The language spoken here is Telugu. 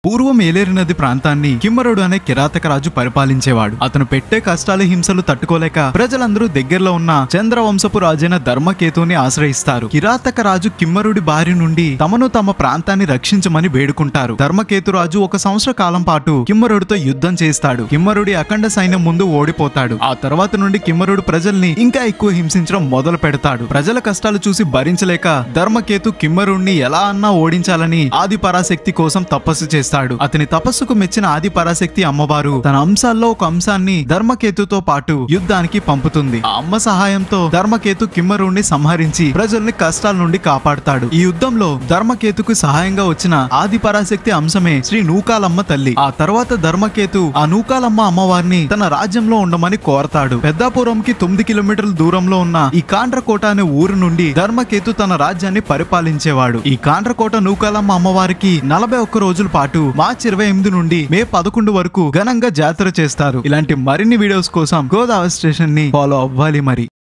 పూర్వం ఏలేరు నది ప్రాంతాన్ని కిమ్మరుడు అనే కిరాతక రాజు పరిపాలించేవాడు. అతను పెట్టే కష్టాలు హింసలు తట్టుకోలేక ప్రజలందరూ దగ్గరలో ఉన్న చంద్రవంశపు రాజైన ధర్మకేతుని ఆశ్రయిస్తారు. కిరాతక రాజు కిమ్మరుడి బారి నుండి తమను తమ ప్రాంతాన్ని రక్షించమని వేడుకుంటారు. ధర్మకేతు రాజు 1 సంవత్సర కాలం పాటు కిమ్మరుడితో యుద్ధం చేస్తాడు. కిమ్మరుడి అఖండ సైన్యం ముందు ఓడిపోతాడు. ఆ తర్వాత నుండి కిమ్మరుడు ప్రజల్ని ఇంకా ఎక్కువ హింసించడం మొదలు పెడతాడు. ప్రజల కష్టాలు చూసి భరించలేక ధర్మకేతు కిమ్మరుడిని ఎలా అన్నా ఓడించాలని ఆది పరాశక్తి కోసం తపస్సు చేస్తాడు. అతని తపస్సుకు మెచ్చిన ఆది పరాశక్తి అమ్మవారు తన అంశాల్లో ఒక అంశాన్ని ధర్మకేతుతో పాటు యుద్ధానికి పంపుతుంది. ఆ అమ్మ సహాయంతో ధర్మకేతు కిమ్మరుణ్ణి సంహరించి ప్రజల్ని కష్టాల నుండి కాపాడుతాడు. ఈ యుద్ధంలో ధర్మకేతుకు సహాయంగా వచ్చిన ఆది పరాశక్తి అంశమే శ్రీ నూకాలమ్మ తల్లి. ఆ తర్వాత ధర్మకేతు ఆ నూకాలమ్మ అమ్మవారిని తన రాజ్యంలో ఉండమని కోరతాడు. పెద్దాపురంకి 9 కిలోమీటర్ల దూరంలో ఉన్న ఈ కాండ్రకోట అనే ఊరు నుండి ధర్మకేతు తన రాజ్యాన్ని పరిపాలించేవాడు. ఈ కాండ్రకోట నూకాలమ్మ అమ్మవారికి 41 రోజుల పాటు మార్చి 28 నుండి మే 11 వరకు ఘనంగా జాతర చేస్తారు. ఇలాంటి మరిన్ని వీడియోస్ కోసం గోదావరి స్టేషన్ ని ఫాలో అవ్వాలి మరి.